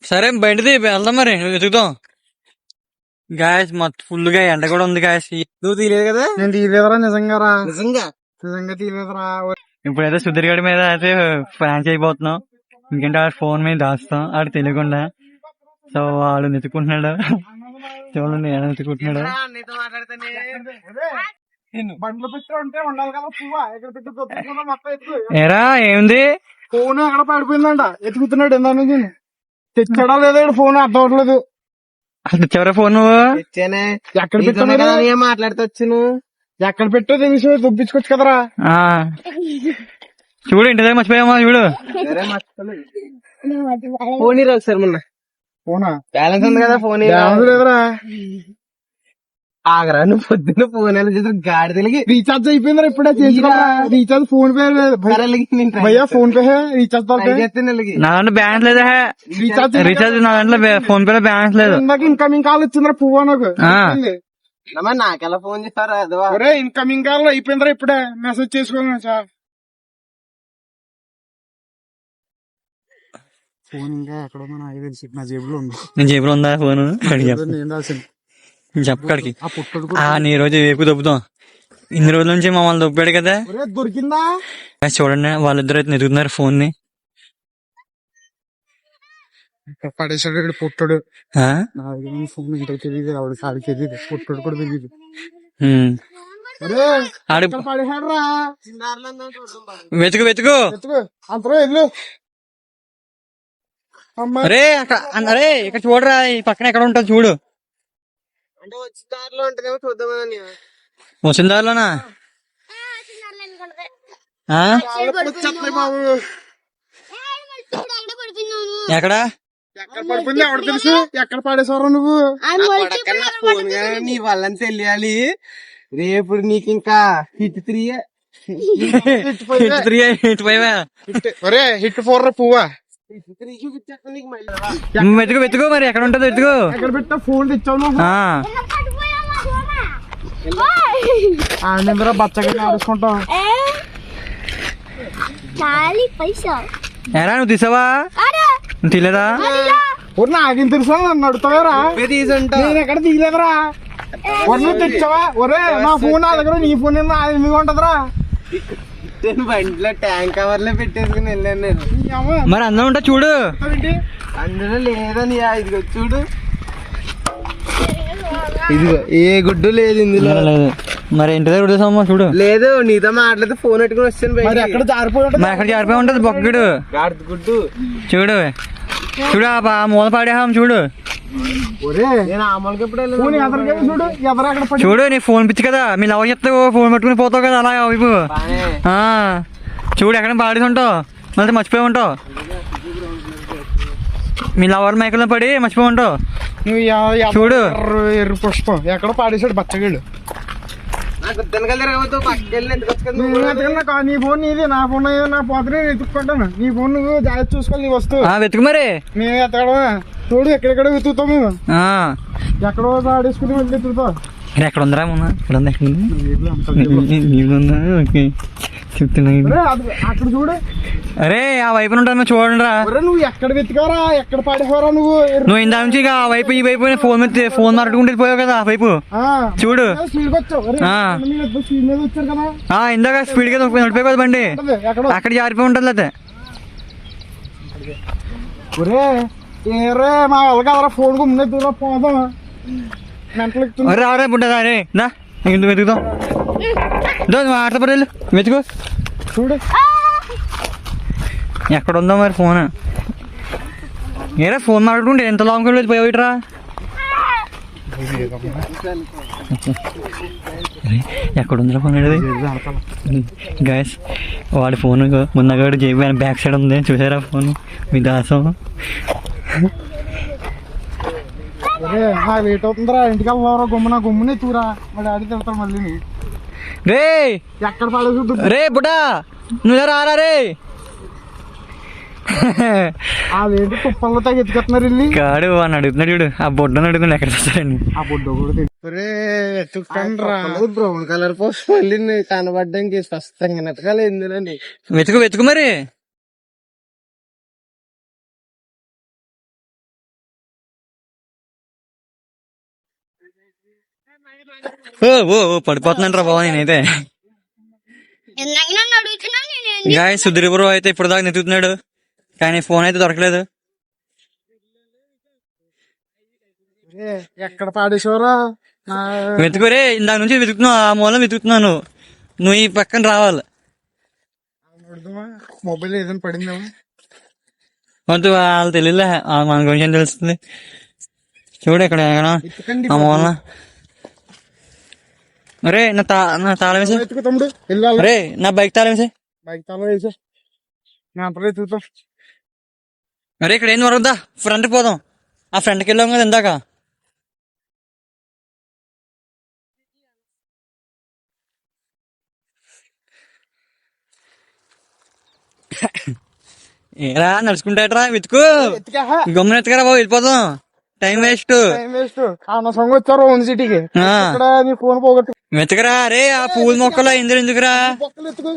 సరే బండిది వెళ్దాం మరి వెతుకుతాం. గాయస్ మొత్తం ఫుల్ గా ఎండ కూడా ఉంది గాయస్. నువ్వు తీయలేదు కదా? నేను తీయలేదురా నిజంగా నిజంగా తీయలేదురా. ఇప్పుడైతే సుధీర్ గడి మీద అయితే ఫ్రాంచ్ అయిపోతున్నాం. ఎందుకంటే ఆడు ఫోన్ మీద దాస్తాం ఆడు తెలియకుండా. సో వాడు నెతుకుంటున్నాడు. చూడండి ఎలా నెతుకుంటున్నాడు. బండ్లు పెట్టి ఉంటే ఉండాలి కదా పువ్వా, ఎక్కడ పెట్టి మొత్తం ఎత్తు. ఏరా ఏంది ఫోన్ అక్కడ పడిపోయిందంట, ఎత్తుకుతున్నాడు ఎంత నుంచి. తెచ్చాడా లేదా ఫోన్ అర్థం అవట్లేదు. అసలు చివరి ఫోన్ నువ్వు ఎక్కడ పెట్టా మాట్లాడితే వచ్చాను. ఎక్కడ పెట్టో తెలిసి దుబ్బించుకోవచ్చు కదరా. చూడు ఇంటి దగ్గర మర్చిపోయామా చూడు. ఫోన్ ఇరా ఒకసారి మొన్న ఫోనా బ్యాలెన్స్ ఉంది కదా ఫోన్ లేదురా. ఆగరా నువ్వు పొద్దున్న ఫోన్ ఎలా చేసి గాడి తెలిగి రీఛార్జ్ అయిపోయిందిరా ఇప్పుడే చేసుకో. రీఛార్జ్ ఫోన్ పే భయ్యా, ఫోన్ పే రీఛార్జ్ నా దాంట్లో బ్యాలెన్స్ లేదా. రీఛార్జ్ నా దాంట్లో ఫోన్ పే లో బ్యాలెన్స్ లేదు. ఇందాక ఇన్కమింగ్ కాల్ వచ్చిందిరా పువ్వు నాకు. నాకెలా ఫోన్ చేస్తారా? అరే ఇన్కమింగ్ కాల్ అయిపోయిందిరా ఇప్పుడే, మెసేజ్ చేసుకోవాలి సార్. ఫోన్ ఇంకా ఎక్కడ ఉందో నాకు తెలిసి నా జేబులో ఉంది. నేను జేబులో ఉందా ఫోన్? నేను రాసింది చెప్పడికి నీ రోజు వేపు దొబ్బుతాం. ఇన్ని రోజుల నుంచి మమ్మల్ని దొబ్బాడు కదా. దొరికిందా చూడండి వాళ్ళిద్దరు అయితే ఎదుగుతున్నారు ఫోన్ ని. పడేసాడు పుట్టడు. ఫోన్ ఇంటికి తెలియదు, ఆవిడ కాడికి తెలియదు, పుట్టడు కూడా తెలియదు. పడేసాడు రా. వెతుకు వెతుకు అంతలో ఎల్లు. అరే అరే ఇక్కడ చూడరా, ఈ పక్కన ఎక్కడ ఉంటుంది చూడు. అంటే వచ్చి దారిలో ఉంటేనేమో చూద్దామని. వచ్చిన దారిలోనా? ఎక్కడ ఎక్కడ పడిపోయింది ఎవరు తెలుసు? ఎక్కడ పడేసారా నువ్వు? ఫోన్ కానీ నీ వల్లని తెలియాలి. రేపు నీకు ఇంకా హిట్ 3 ఒరే హిట్ 4 పువ్వా. వెతుకు వెతుకు మరి ఎక్కడ ఉంటది వెతుకు. ఎక్కడ పెట్టా ఫోన్ తెచ్చావు నువ్వు? బచ్చగా ఆడుకుంటావు. ఎరా నువ్వు తీసావా? నువ్వు తీలేదా? నాకేం తెలుసా నన్ను అడుగుతావేరా? నేను ఎక్కడ తీయలేదురా. నువ్వు తెచ్చావా? ఒరే నా ఫోన్ నా దగ్గర, నీ ఫోన్ ఎందుకు ఉంటదిరా? బండిలో ట్యాంక్ కవర్ లో పెట్టేసుకుని వెళ్ళాను నేను. మరి అందరూ ఉంటా చూడు. అందులో లేదని ఇదిగో చూడు, ఇదిగో ఏ గుడ్డు లేదు ఇందులో. లేదు మరి ఇంటి దగ్గర ఉడేసమ్మా చూడు. లేదు నీతో మాట్లాడితే ఫోన్ పెట్టుకుని వచ్చాను. ఎక్కడ జారిపోయి ఎక్కడ జారిపోయి ఉంటది బొక్కడు గుడ్డు చూడు. చూడు ఆ మూల పాడేహాం చూడు. చూడు నీ ఫోన్ పిచ్చి కదా, మీ లవ్ చెప్తే ఫోన్ పట్టుకుని పోతావు కదా అలా వైపు. చూడు ఎక్కడ పాడేసి ఉంటావు, మళ్ళీ మర్చిపోయి ఉంటావు. మీ లవర్ మైకల్లో పడి మర్చిపోయి ఉంటావు. చూడు ఎర్ర పుష్పం ఎక్కడ పాడేసాడు బచ్చగాడు. నీ ఫోన్ నీది, నా ఫోన్ నా పోతే వెతుక్కుంటాను. నీ ఫోన్ నువ్వు జాగ్రత్త చూసుకోవాలి. నీ వస్తువు వెతుకు మరి. నేను ఎత్తడా చూడు, ఎక్కడెక్కడ వెతుకుతాం మేము. ఎక్కడో పాడేసుకుని వెళ్ళి వెతుకుతాం. ఎక్కడ ఉందరా మొన్న చెప్తున్నా అక్కడ చూడు. అరే ఆ వైపు ఉంటాను చూడండి రా. నువ్వు ఎక్కడ వెతికారా, ఎక్కడ పాడేసారా నువ్వు ఇందా నుంచి ఆ వైపు ఈ వైపు ఫోన్ మాట్లాడుకుంటే పోయావు కదా ఆ వైపు చూడు. ఇందాక స్పీడ్ గా నడిపోయి కదా బండి, అక్కడ జారిపోయి ఉంటుంది. అయితే మా వాళ్ళకి ఎవరా ఫోన్ ముందే దూరం పోదాం. రావరే పుట్టదా రే నా ఎందుకు వెతుకుతాం. ఆటపడేళ్ళు వెతుకు చూడు ఎక్కడ ఉందో మరి ఫోన్. ఏరా ఫోన్ మాట్లాడుకుంటే ఎంత లాంగ్ వెళ్ళి పోయావిట్రా. ఎక్కడ ఉందిరా ఫోన్ అనేది గాయస్. వాడి ఫోన్ ముందగాడు జేబు బ్యాక్ సైడ్ ఉంది చూసారా ఫోన్. మీ దాసం లేట్ అవుతుందిరా, ఇంటికి వెళ్ళరా. గుమ్మనే తూరా వాడు ఆడికి వెళ్తాడు మళ్ళీ. రే ఎక్కడ పడేసి రే బుడ్డా నువ్వు రారా రే. అదేంటి తుప్పల్లో తగ్గ ఎత్తుకెత్తున్నారు వెళ్ళి. కాడు అని అడుగుతున్నాడు చూడు, ఆ బొడ్డని అడుగుతున్నాడు ఎక్కడ తెస్తాడని. ఆ బొడ్డ కూడా బ్రౌన్ కలర్ పోస్ట్ మళ్ళీ కనబడ్డానికి స్పష్టంగా నెతకాలి ఎందులోని. వెతుకు వెతుకు మరి. ఓ ఓ ఓ, పడిపోతున్నాను రా బాబు నేనైతే. ఇందాక నన్ను అడుగుతున్నాను నేనేంటి గాయ సుధీర్ బ్రో అయితే ఇప్పుడు దాకా నెతుకుతున్నాడు కానీ ఫోన్ అయితే దొరకలేదు. ఎక్కడ పాడేశ్వరా వెతుకురే, ఇందాక నుంచి వెతుకుతున్నావు, ఆ మూలం వెతుకుతున్నాను, నువ్వు ఈ పక్కన రావాలి. మొబైల్ ఏదైనా పడిందేమో. వద్దు, వాళ్ళు తెలియలే, మన గురించి ఏం తెలుస్తుంది. చూడు ఇక్కడ ఎక్కడ ఆ మూల. అరే నా తాళం వేసే, ఎత్తుకు తమ్ముడు వెళ్ళాలి. అరే నా బైక్ తాళం వేసే. బైక్ తాళం వేసా, నేను అంతలో ఎత్తుకుతాం. అరే ఇక్కడ ఏం దొరకదా, ఫ్రంట్కి పోదాం. ఆ ఫ్రంట్కి వెళ్ళాం కదా ఇందాక. ఏరా నడుచుకుంటాట్రా వెతుకు, గమ్మున ఎత్తుకరా బాబు, వెళ్ళిపోదాం, టైం వేస్ట్. Time waste. అనవసరంగా వచ్చారు ఓన్ సిటీకి. ఇక్కడ నీ ఫోన్ పోగొట్టు. వెతకరా రే, ఆ పూల మొక్కలు ఇందులో ఎందుకురా, పక్కలు ఎత్తుకు.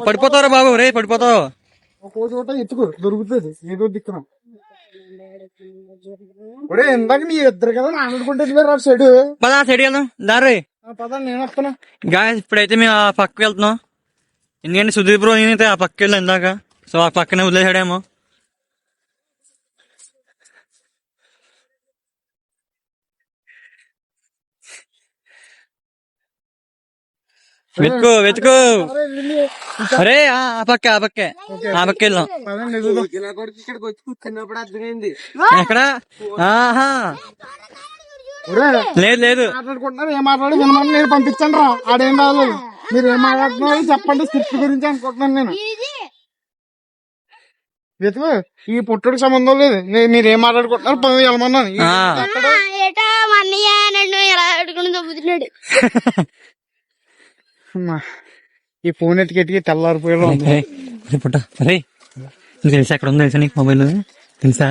పడిపోతావురా బాబు, రే పడిపోతావు. ఒక్కో చోట ఎత్తుకు దొరుకుతుంది ఏదో దిక్కున. ఒరే ఇందాక నీ ఇద్దరు కదా నానుకుంటే రా సైడ్. పదా సైడ్ వెళ్దాం దారి. పద నేను వస్తున్నా. గాయస్ ఇప్పుడైతే మేము ఆ పక్కకి వెళ్తున్నాం, ఎందుకంటే సుధీర్ బ్రో నేనైతే ఆ పక్కకి వెళ్ళాం ఇందాక, సో ఆ పక్కనే వదిలేసాడేమో. వెతుకు. అరే ఆ పక్కే వెళ్ళాం. ఇక్కడికి వచ్చి కూర్చున్నప్పుడు అర్థమైంది. ఎక్కడ? ఆహా లేదు మాట్లాడుకుంటున్నారు, ఏం మాట్లాడి వినమని నేను పంపించాను రా. ఆడేం రాలేదు, మీరు ఏం మాట్లాడుతున్నారు చెప్పండి స్క్రిప్ట్ గురించి అనుకుంటున్నాను నేను. వెతుకు, ఈ పుట్టుడికి సంబంధం లేదు, మీరు ఏం మాట్లాడుకుంటున్నారు పని వెళ్ళమన్నాను. ఏటా మా అన్నయ్య నన్ను ఎలా అడుగుని దొబ్బుతున్నాడు. ఈ ఫోన్ ఎత్తికెత్తికి తెల్లారిపోయేలా ఉంది. అరే నీకు తెలుసా ఎక్కడ ఉందో తెలుసా, నీకు మొబైల్ తెలుసా?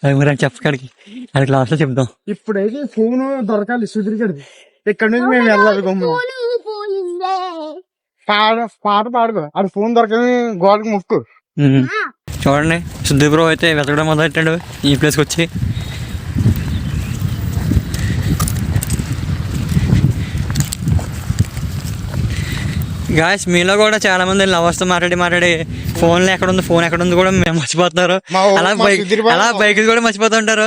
అది మరి చెప్పకాడికి అది క్లాస్ లో చెప్దాం. ఇప్పుడైతే ఫోన్ దొరకాలి సుధీర్ గడిది. ఇక్కడ నుంచి మేము వెళ్ళాలి గమ్ము. పాట పాడుకో, అది ఫోన్ దొరకని గోడకి ముక్కు. చూడండి సుధీర్ బ్రో అయితే వెతకడం మొదలెట్టాడు ఈ ప్లేస్కి వచ్చి. గాయస్ మీలో కూడా చాలా మంది లవర్స్ తో మాట్లాడి ఫోన్ ఎక్కడ ఉంది కూడా మేము మర్చిపోతున్నారు. అలా బైక్ కూడా మర్చిపోతుంటారు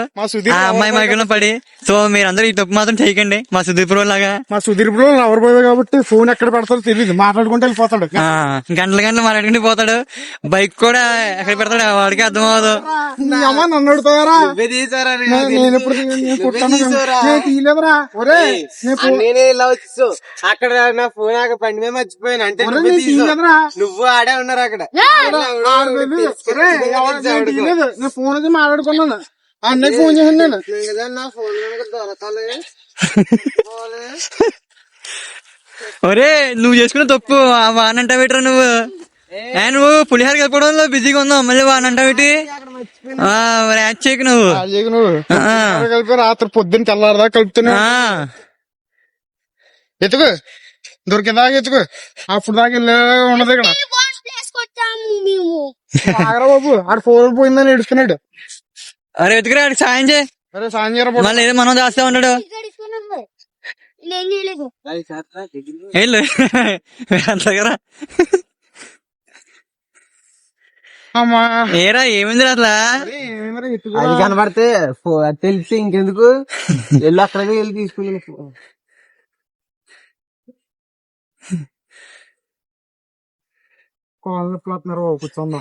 ఆ అమ్మాయి మైకులో పడి. సో మీరందరూ ఈ తప్పు మాత్రం చేయకండి మా సుధీర్ బ్రో లాగా. మా సుధీర్ బ్రో లవర్ బాయ్ కాబట్టి ఫోన్ ఎక్కడ పెడతాడో తెలియదు, మాట్లాడుకుంటే వెళ్ళిపోతాడు. గంటలు మాట్లాడుకుంటూ పోతాడు, బైక్ కూడా ఎక్కడ పెడతాడు వాడికి అర్థం అవ్వదు. నన్ను అడుగుతారా, నేను ఎప్పుడు తీయలేదురా. నేనే ఇలా వచ్చు అక్కడ నా ఫోన్ అక్కడ బండి మీద మర్చిపోయాను అంటే నువ్వు ఆడే ఉన్నారు అక్కడ. నేను ఫోన్ అయితే మాట్లాడుకున్నాను, అన్నయ్య ఫోన్ చేశాను నేను. నా ఫోన్ దొరకాలి. ఒరే నువ్వు చేసుకున్న తప్పు వానంటా పెట్టరా నువ్వు. నువ్వు పులిహార కలపడంలో బిజీగా ఉన్నావు, మళ్ళీ వానంటా పెట్టి యాడ్ చేయకు నువ్వు. కలిపి రాత్రి పొద్దున్న తెల్లారదా కలుపుతున్నా. ఎత్తుకు దొరికేదాకా ఎత్తుకు, అప్పుడు దాకా వెళ్ళే ఉండదు ఇక్కడ. ఆగరా బాబు, ఆడ ఫోన్ పోయిందని ఏడుస్తున్నాడు. అరే వెతుకురా, ఆడికి సాయం చేయి. అరే సాయం చేయరా, మళ్ళీ ఏదో మనం చేస్తా ఉన్నాడు. అంతగరా అమ్మా ఏరా ఏమైంది అట్లా అది కనబడితే తెలిసి ఇంకెందుకు వెళ్ళి అక్కడికి వెళ్ళి తీసుకుని. కూర్చుందా.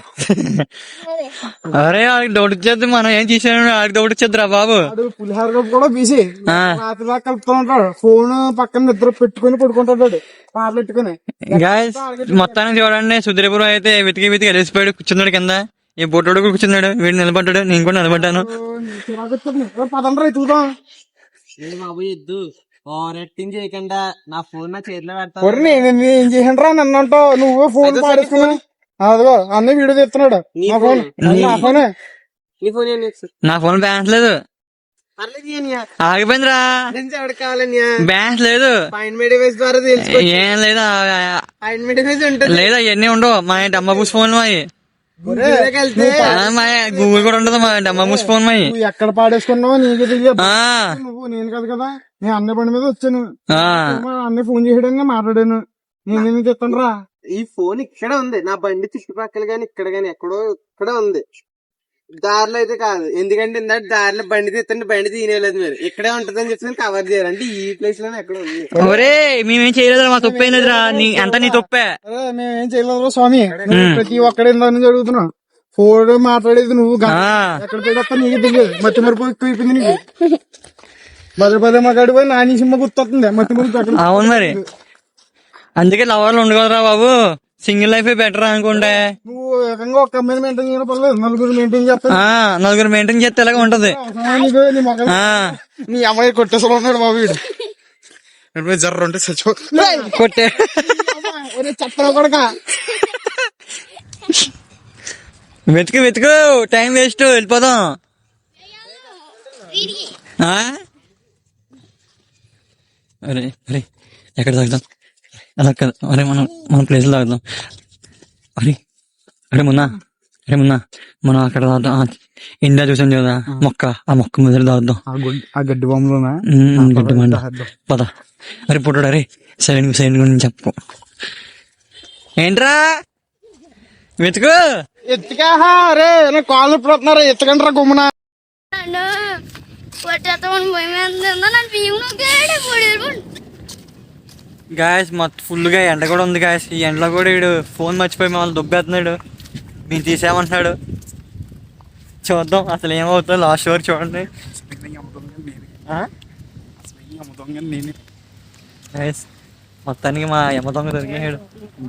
అరే ఆడికి డౌట్ వచ్చేది, మనం ఏం చేసాను ఆడికి డౌట్ వచ్చేద్దిరా బాబు. పులిహార కప్పు కూడా బీసీ రాత్రి దాకా కలుపుతూ ఉంటాడు, ఫోన్ పక్కన నిద్ర పెట్టుకుని పడుకుంటాడు పాటలు పెట్టుకుని. గాయస్ మొత్తానికి చూడండి సుధీర్ బ్రో అయితే వెతికి వెళ్ళిపోయాడు, కూర్చున్నాడు కింద. ఈ బొట్టోడు కూడా కూర్చున్నాడు, వీడు నిలబడ్డాడు, నేను కూడా నిలబడ్డాను. పదండ్రా చూద్దాం. బాబు ఎద్దు ఓవర్ యాక్టింగ్ చేయకుండా నా ఫోన్ నా చేతిలో పెడతా. ఏం చేయండి రా నన్ను అంటావు, నువ్వు ఫోన్ పాడేసుకున్నా. అదిగో అన్నీ వీడియో తీస్తున్నాడు. నా ఫోన్ నా ఫోన్ బ్యాలెన్స్ లేదు, ఆగిపోయిందిరా. బ్యాలెన్స్ లేదు, ఏం లేదా లేదా, ఇవన్నీ ఉండవు మా డమ్మ బూస్ ఫోన్ మాయి. గూగుల్ కూడా ఉండదు మా డమ్మ బూస్ ఫోన్ మాయి. ఎక్కడ పాడేసుకున్నావు నీకు తెలియదు, నువ్వు నేను కాదు కదా. నేను అన్న బండి మీద వచ్చాను, ఆ, మా అన్న ఫోన్ చేయడానికి మాట్లాడాను. నేనేమి చెప్తాను రా, ఈ ఫోన్ ఇక్కడ ఉంది, నా బండి చుట్టుపక్కల గాని ఇక్కడ గాని ఎక్కడో ఇక్కడ ఉంది, దారిలో అయితే కాదు. ఎందుకంటే ఇందాక దారిలో బండి తీస్తుంటే బండి తీయలేదు, మీరు ఇక్కడే ఉంటదని చెప్పి కవర్ చేయాలి. అంటే ఈ ప్లేస్ లోనే ఎక్కడ ఉంది. ఒరే మేమేం చేయలేదురా, మా తప్పు ఏం లేదురా, అంతా నీ తప్పే. అరే మేమేం చేయలేదు స్వామి, ప్రతి ఒక్కడే ఇందని జరుగుతున్నావు. ఫోన్ మాట్లాడేది నువ్వు, ఎక్కడ పోయి నీకు తెలియదు. మట్టి మరుపు ఎక్కువైపోయింది నీకు. పదే మగాడి పోయి నాని సినిమా గుర్తొస్తుంది. మట్టి మరుపు అవును మరి, అందుకే లవర్లు ఉండకూడదురా బాబు, సింగిల్ లైఫ్ బెటర్ అనుకుంటే. నువ్వు ఏకంగా ఒక అమ్మాయిని మెయింటైన్ చేయడం పర్లేదు, నలుగురు మెయింటైన్ చేస్తాను. నలుగురు మెయింటైన్ చేస్తే ఎలాగ ఉంటది. నీ అమ్మాయి కొట్టేసలు ఉన్నాడు మా వీడు. జర్ర ఉంటే చచ్చిపో కొట్టే చెప్పరా కొడక. వెతుకు టైం వేస్ట్, వెళ్ళిపోదాం. ఆ? అరే అరే ఎక్కడ తాగుదాం, అలా కదా. అరే మనం ప్లేస్ లో తాగుదాం. అరే మున్నా మనం అక్కడ తాగుదాం. ఇండియా చూసాం కదా మొక్క, ఆ మొక్క మొదలు తాగుదాం. ఆ గడ్డి బొమ్మలోనా? గడ్డి మండ పద. అరే పుట్టాడు, అరే సైలెంట్ గురించి చెప్పు. ఏంట్రా వెతుకు. ఎత్తుకా రే, కాళ్ళు పడుతున్నారా, ఎత్తుకంటారా గుమ్మన. గాయస్ మొత్తం ఫుల్ గా ఎండ కూడా ఉంది గాయస్. ఈ ఎండలో కూడా వీడు ఫోన్ మర్చిపోయి మమ్మల్ని దుబ్బేస్తున్నాడు, మేము తీసేయమంటున్నాడు. చూద్దాం అసలు ఏమవుతుందో లాస్ట్ వరకు చూడండి. గాయస్ మొత్తానికి మా యమ దొంగ దొరికాడు.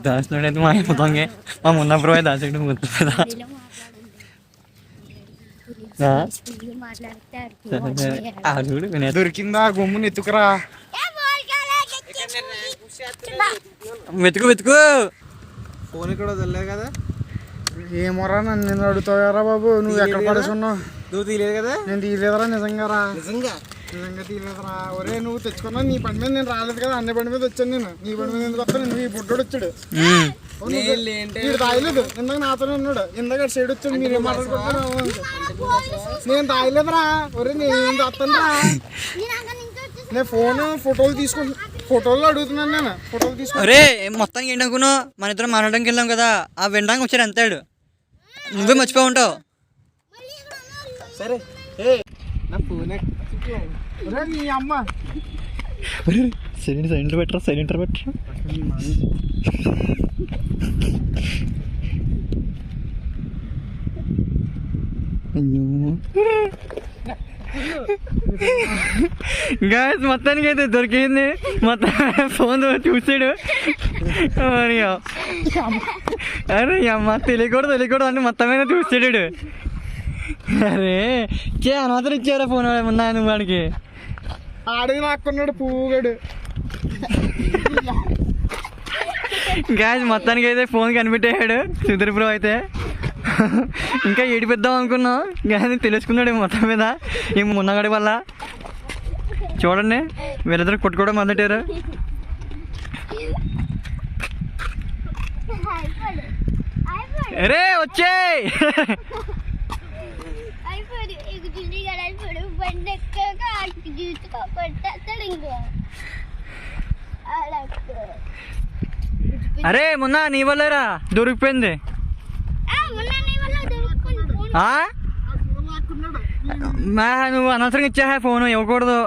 దాచినోడైతే మా యమ దొంగే, మా మున్నప్పుడు దాచుడు గుర్తుదా. దొరికిందా గుమ్ముని ఎత్తుకురా. వెతుకు. ఫోన్ ఇక్కడ వదలలేదు కదా. ఏమోరా నన్ను అడుగుతావారా బాబు, నువ్వు ఎక్కడ పడుతున్నావు? నువ్వు తీయలేదు కదా. నేను తీయలేదురా, నిజంగా నిజంగా తీయలేదురా. ఒరే నువ్వు తెచ్చుకున్నా, నీ బండి మీద నేను రాలేదు కదా, అన్ని బండి మీద వచ్చాను నేను. నీ బండి మీద ఎందుకు వస్తాను? నువ్వు ఈ బుడ్డోడు వచ్చాడు, వీడు తాగలేదు. ఇందాక నాతోనే ఉన్నాడు, ఇందాక సైడ్ వచ్చాడు. మీరు ఏం మాట్లాడుకుంటున్నావు? నేను తాగలేదురా. ఒరే నేను తాస్తాను రా. నేను ఫోటోలు తీసుకుంటా, ఫోటోలు అడుగుతున్నాను నేను, ఫోటోలు తీసుకుంటా. అరే మొత్తానికి ఏంటనుకున్నావు, మన ఇద్దరం మాట్లాడడానికి వెళ్ళాం కదా, ఆ వినడానికి వచ్చాడు అంతాడు. నువ్వే మర్చిపోయి ఉంటావు. సరే నా ఫోన్ నీ అమ్మ సైలెంట్ పెట్టరా. గాయస్ మొత్తానికి అయితే దొరికింది. మొత్తం ఫోన్ చూసాడు. అరే అమ్మ తెలియకూడదు అని మొత్తం మీద చూసాడు. అరే అనవసరం ఇచ్చారా ఫోన్ ఉన్నా నువ్వు వాడికి. ఆడికి నాకున్నాడు పువ్వుగాడు. గాయస్ మొత్తానికి అయితే ఫోన్ కనిపెట్టేయాడు సుధీర్ బ్రో అయితే. ఇంకా ఏడిపిద్దాం అనుకున్నాం కానీ తెలుసుకున్నాడు మొత్తం మీద ఈ మున్నగాడి వల్ల. చూడండి వీళ్ళిద్దరు కొట్టుకోవడం మొదలెట్టారు. అరే వచ్చేయ్. అరే మొన్న నీ వల్లరా దొరికిపోయింది. నువ్వు అనవసరంగా ఇచ్చా ఫోన్ ఇవ్వకూడదు.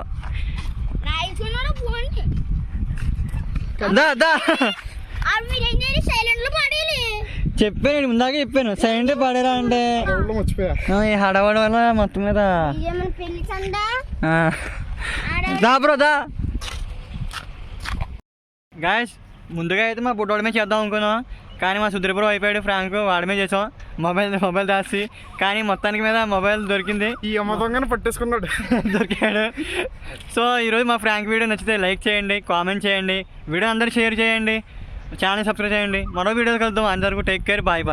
చెప్పాను ముందాక చెప్పాను సైలెంట్ పాడారా అంటే ఈ హడవడ వల్ల మొత్తం మీద. దా బ్రో దా. గాయస్ ముందుగా అయితే మా బుడ్డోడి మీద చేద్దాం అనుకున్నాం కానీ మా సుధీర్ బ్రో అయిపోయాడు. ఫ్రాంక్ వాడి మీద చేసాం మొబైల్ దాచి. కానీ మొత్తానికి మీద మొబైల్ దొరికింది. ఈ అమ్మదొంగని పట్టేసుకున్నాడు, దొరికాడు. సో ఈరోజు మా ఫ్రాంక్ వీడియో నచ్చితే లైక్ చేయండి, కామెంట్ చేయండి, వీడియో అందరూ షేర్ చేయండి, ఛానల్ సబ్స్క్రైబ్ చేయండి. మరో వీడియో కలుద్దాం. అందరికీ టేక్ కేర్, బాయ్.